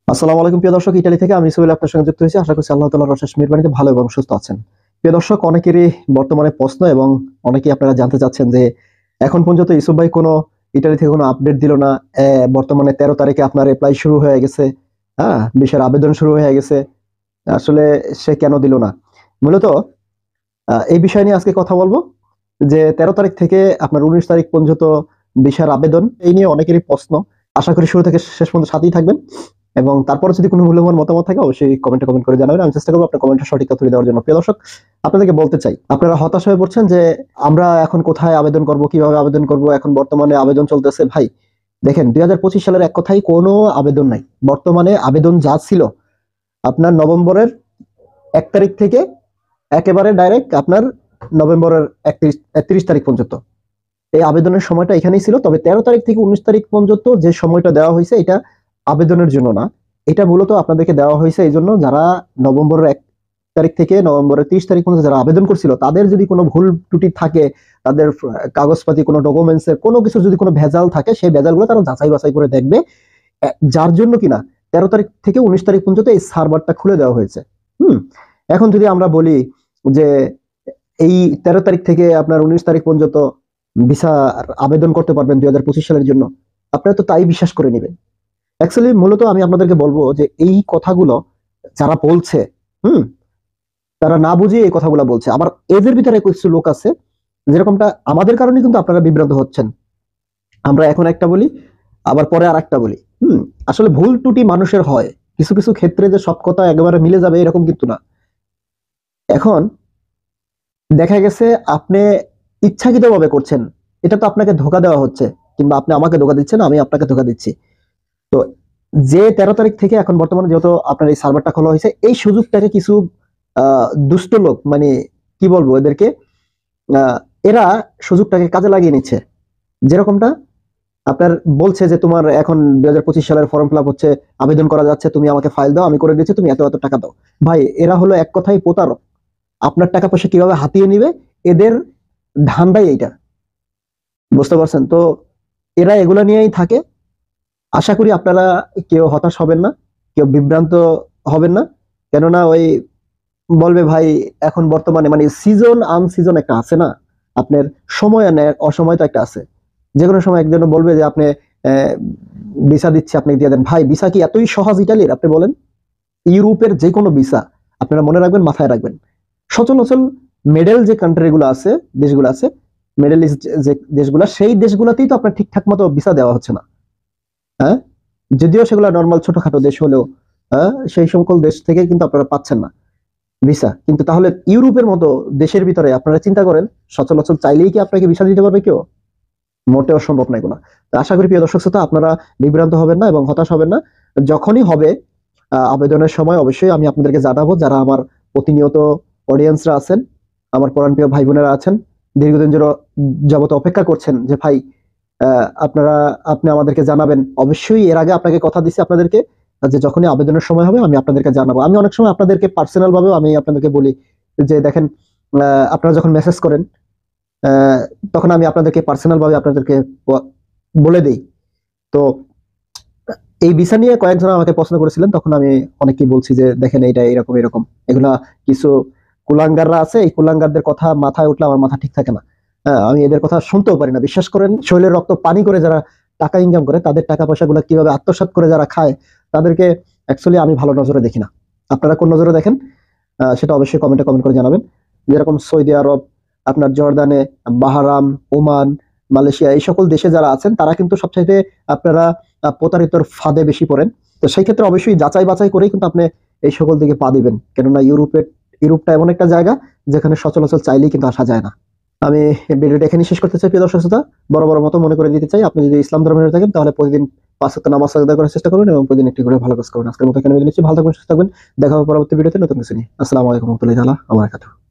আসসালামু আলাইকুম প্রিয় দর্শক, ইতালি থেকে আমি সুহেল আপনার সঙ্গে যুক্ত হয়েছি। আশা করছি আল্লাহ তাআলার অশেষ মেহেরবানিতে ভালো এবং সুস্থ আছেন। প্রিয় দর্শক, অনেকেরই বর্তমানে প্রশ্ন এবং অনেকেই আপনারা জানতে চাচ্ছেন যে এখন পর্যন্ত ইউসুফ ভাই কোনো ইতালি থেকে কোনো আপডেট দিল না। বর্তমানে 13 তারিখে আপনার এপ্লাই শুরু হয়ে গেছে, হ্যাঁ, ভিসার আবেদন শুরু হয়ে গেছে। আসলে সে কেন দিল না? মূলত এই বিষয় নিয়ে আজকে কথা বলবো যে 13 তারিখ থেকে আপনার 19 তারিখ পর্যন্ত ভিসার আবেদন, এই নিয়ে অনেকেরই প্রশ্ন। আশা করি শুরু থেকে শেষ পর্যন্ত সাথেই থাকবেন এবং তারপরে যদি কোনো মূল্যবান মতামত থাকে অবশ্যই কমেন্ট করে জানাবেন। আমি চেষ্টা করবো আপনার কমেন্টের সঠিক তথ্য দেওয়ার জন্য। প্রিয় দর্শক, আপনাদেরকে বলতে চাই, আপনারা হতাশ হয়ে পড়ছেন যে আমরা এখন কোথায় আবেদন করব, কিভাবে আবেদন করব, এখন বর্তমানে আবেদন চলতেছে। ভাই দেখেন, 2025 সালের এক কথায় কোনো আবেদন নাই। বর্তমানে আবেদন যা ছিল আপনার নভেম্বরের 1 তারিখ থেকে একেবারে ডাইরেক্ট আপনার নভেম্বরের 31 তারিখ পর্যন্ত এই আবেদনের সময়টা এখানেই ছিল। তবে 13 তারিখ থেকে 19 তারিখ পর্যন্ত যে সময়টা দেওয়া হয়েছে এটা আবেদনের জন্য না, এটা মূলত আপনাদেরকে দেওয়া হয়েছে এই জন্য যারা নভেম্বরের 1 তারিখ থেকে নভেম্বরের 30 তারিখ পর্যন্ত যারা আবেদন করছিল তাদের যদি কোনো ভুল ত্রুটি থাকে, তাদের কাগজপাতি কোনো ডকুমেন্টসের কোনো কিছু যদি কোনো ভেজাল থাকে, সেই ভেজালগুলো তারা যাচাই বাছাই করে দেখবে। যার জন্য কিনা 13 তারিখ থেকে 19 তারিখ পর্যন্ত এই সার্ভারটা খুলে দেওয়া হয়েছে। এখন যদি আমরা বলি যে এই 13 তারিখ থেকে আপনার 19 তারিখ পর্যন্ত ভিসা আবেদন করতে পারবেন 2025 সালের জন্য, আপনারা তো তাই বিশ্বাস করে নেবেন। অ্যাকচুয়ালি মূলত আমি আপনাদেরকে বলবো যে এই কথাগুলো যারা বলছে, হুম তারা না বুঝে এই কথাগুলো বলছে। আবার এদের ভিতরে কিছু লোক আছে যেরকমটা আমাদের কারণে কিন্তু আপনারা বিভ্রান্ত হচ্ছেন। আমরা এখন একটা বলি, আবার পরে আর একটা বলি। আসলে ভুল ত্রুটি মানুষের হয়, কিছু কিছু ক্ষেত্রে যে সব কথা একেবারে মিলে যাবে এরকম কিন্তু না। এখন দেখা গেছে আপনি ইচ্ছাকৃতভাবে করছেন, এটা তো আপনাকে ধোকা দেওয়া হচ্ছে, কিংবা আপনি আমাকে ধোকা দিচ্ছেন, আমি আপনাকে ধোকা দিচ্ছি। তো যে 13 তারিখ থেকে এখন বর্তমানে যেহেতু আপনার এই সার্ভারটা খোলা হয়েছে, এই সুযোগটাকে কিছু দুষ্ট লোক, মানে কি বলবো এদেরকে, আহ, এরা সুযোগটাকে কাজে লাগিয়ে নিচ্ছে। যেরকমটা আপনার বলছে যে তোমার এখন 2025 সালের ফর্ম ফিল আপ হচ্ছে, আবেদন করা যাচ্ছে, তুমি আমাকে ফাইল দাও, আমি করে দিচ্ছি, তুমি এত এত টাকা দাও। ভাই এরা হলো এক কথায় প্রতারক। আপনার টাকা পয়সা কিভাবে হাতিয়ে নিবে, এদের ধান্দাই এইটা, বুঝতে পারছেন তো? এরা এগুলা নিয়েই থাকে। আশা করি আপনারা কেউ হতাশ হবেন না, কেউ বিভ্রান্ত হবেন না। কেননা ওই বলবে ভাই এখন বর্তমানে মানে সিজন আনসিজন একটা আছে না, আপনার সময় আর অসময় তো একটা আছে। যে কোনো সময় একজন বলবে যে আপনি ভিসা দিচ্ছি, আপনি দিয়ে দেন। ভাই ভিসা কি এতই সহজ ইটালির? আপনি বলেন, ইউরোপের যে কোনো ভিসা আপনারা মনে রাখবেন, মাথায় রাখবেন, সচরাচর মেডেল যে কান্ট্রিগুলো আছে, দেশগুলো আছে, মিডল ইস্ট যে দেশগুলো, সেই দেশগুলোতেই তো আপনার ঠিকঠাক মতো ভিসা দেওয়া হচ্ছে না। হ্যাঁ, যদিও সেগুলো নর্মাল ছোটখাটো দেশ হলেও সেই সকল দেশ থেকে কিন্তু আপনারা পাচ্ছেন না ভিসা। কিন্তু তাহলে ইউরোপের মতো দেশের ভিতরে আপনারা চিন্তা করেন, সচরাচর চাইলেই কি আপনাকে ভিসা দিতে পারবে কেউ? মোটেও সম্ভব না এগুলো। তো আশা করি প্রিয় দর্শক শ্রোতা, আপনারা বিভ্রান্ত হবেন না এবং হতাশ হবেন না। যখনই হবে আবেদনের সময় অবশ্যই আমি আপনাদেরকে জানাবো। যারা আমার প্রতিনিয়ত অডিয়েন্সরা আছেন, আমার প্রাণপ্রিয় ভাই বোনেরা আছেন, দীর্ঘদিন যাবত অপেক্ষা করছেন যে ভাই আপনি আমাদেরকে জানাবেন, অবশ্যই এর আগে আপনাকে কথা দিচ্ছি আপনাদেরকে যে যখনই আবেদনের সময় হবে আমি আপনাদেরকে জানাবো। আমি অনেক সময় আপনাদেরকে পার্সোনাল ভাবেও আমি আপনাদেরকে বলি যে দেখেন, আপনারা যখন মেসেজ করেন তখন আমি আপনাদেরকে পার্সোনাল ভাবে আপনাদেরকে বলে দেই। তো এই ভিসা নিয়ে কয়েকজন আমাকে প্রশ্ন করেছিলেন, তখন আমি অনেককেই বলছি যে দেখেন এইটা এরকম এরকম, এগুলা কিছু কুলাঙ্গাররা আছে, এই কুলাঙ্গারদের কথা মাথায় উঠলে আমার মাথা ঠিক থাকে না। আমি এদের কথা শুনতেও পারি না। বিশ্বাস করেন, শরীরের রক্ত পানি করে যারা টাকা ইনকাম করে, তাদের টাকা পয়সাগুলো কিভাবে আত্মসাৎ করে যারা খায়, তাদেরকে অ্যাকচুয়ালি আমি ভালো নজরে দেখি না। আপনারা কোন নজরে দেখেন সেটা অবশ্যই কমেন্ট করে জানাবেন। যেরকম সৌদি আরব, আপনার জর্দানে, বাহারাম, ওমান, মালয়েশিয়া, এই সকল দেশে যারা আছেন তারা কিন্তু সবচাইতে আপনারা প্রতারিতর ফাঁদে বেশি পড়েন। তো সেই ক্ষেত্রে অবশ্যই যাচাই বাছাই করেই কিন্তু আপনি এই সকল দিকে পা দিবেন। কেননা ইউরোপটা এমন একটা জায়গা যেখানে সচলাচল চাইলেই কিন্তু আসা যায় না। আমি ভিডিওটা এখানে শেষ করতে চাই। প্রিয় দর্শক শ্রোতা, বড় মতো মনে করে দিতে চাই, আপনি যদি ইসলাম ধর্মের থাকেন তাহলে প্রতিদিন 5 ওয়াক্ত নামাজ আদায় করার চেষ্টা করবেন এবং প্রতিদিন একটি করে ভালো কাজ করবেন। আজকের মতো এখানে বিদায় নিচ্ছি। ভালো থাকবেন, সুস্থ থাকবেন। দেখা হবে পরবর্তী ভিডিওতে নতুন কিছু নিয়ে। আসসালামু আলাইকুম ওয়া রাহমাতুল্লাহি ওয়া বারাকাতুহু।